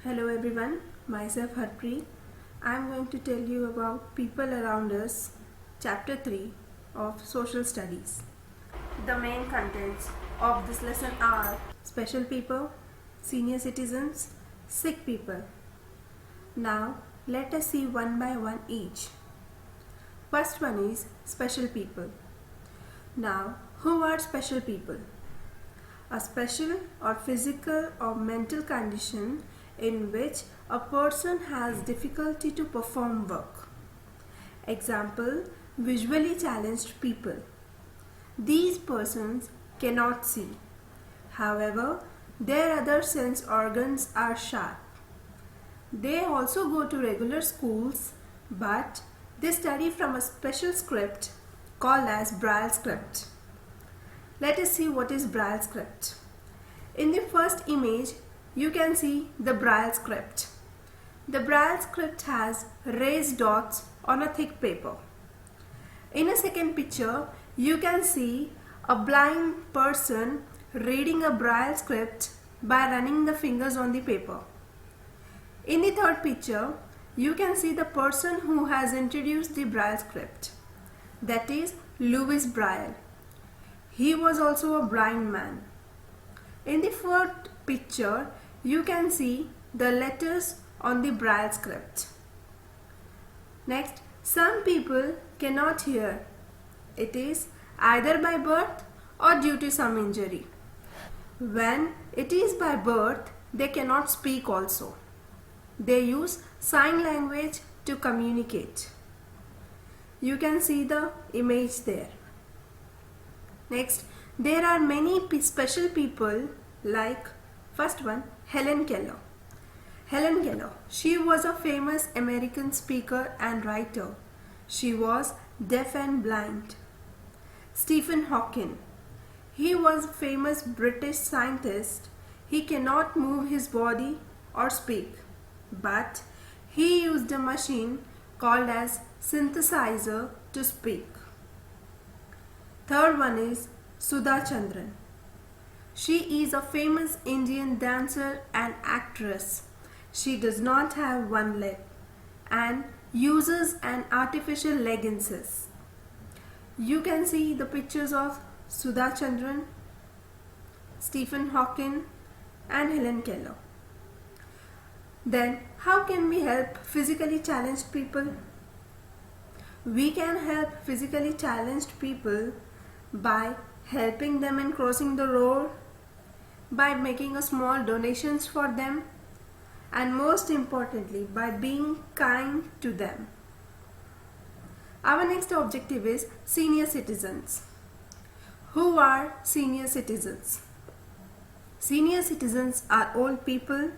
Hello everyone, myself Harpreet. I am going to tell you about people around us, chapter 3 of social studies. The main contents of this lesson are special people, senior citizens, sick people. Now let us see one by one each. First one is special people. Now who are special people? A special or physical or mental condition in which a person has difficulty to perform work. Example, visually challenged people. These persons cannot see. However, their other sense organs are sharp. They also go to regular schools, but they study from a special script called as Braille script. Let us see what is Braille script. In the first image, you can see the Braille script. The Braille script has raised dots on a thick paper. In a second picture, you can see a blind person reading a Braille script by running the fingers on the paper. In the third picture, you can see the person who has introduced the Braille script. That is Louis Braille. He was also a blind man. In the fourth picture, you can see the letters on the Braille script. Next, some people cannot hear. It is either by birth or due to some injury. When it is by birth, they cannot speak also. They use sign language to communicate. You can see the image there. Next, there are many special people like first one, Helen Keller. Helen Keller, she was a famous American speaker and writer. She was deaf and blind. Stephen Hawking, he was a famous British scientist. He cannot move his body or speak, but he used a machine called as synthesizer to speak. Third one is Sudha Chandran. She is a famous Indian dancer and actress. She does not have one leg and uses an artificial leg insist. You can see the pictures of Sudha Chandran, Stephen Hawking and Helen Keller. Then how can we help physically challenged people? We can help physically challenged people by helping them in crossing the road, by making a small donations for them, and most importantly by being kind to them. Our next objective is senior citizens. Who are senior citizens? Senior citizens are old people.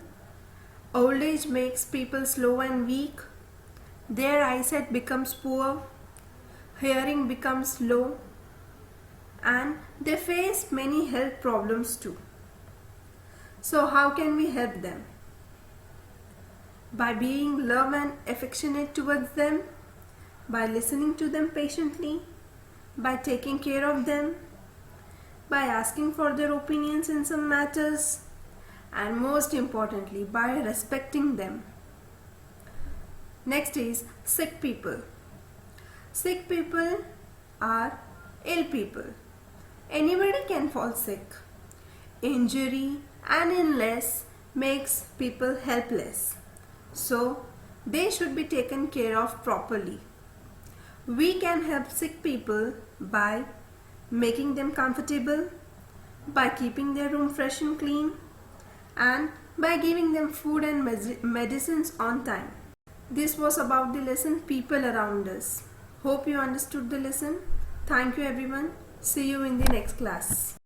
Old age makes people slow and weak. Their eyesight becomes poor, hearing becomes low, and they face many health problems too. So how can we help them? By being love and affectionate towards them, by listening to them patiently, by taking care of them, by asking for their opinions in some matters, and most importantly by respecting them. Next is sick people. Sick people are ill people. Anybody can fall sick. Injury and illness makes people helpless. So they should be taken care of properly. We can help sick people by making them comfortable, by keeping their room fresh and clean, and by giving them food and medicines on time. This was about the lesson people around us. Hope you understood the lesson. Thank you everyone. See you in the next class.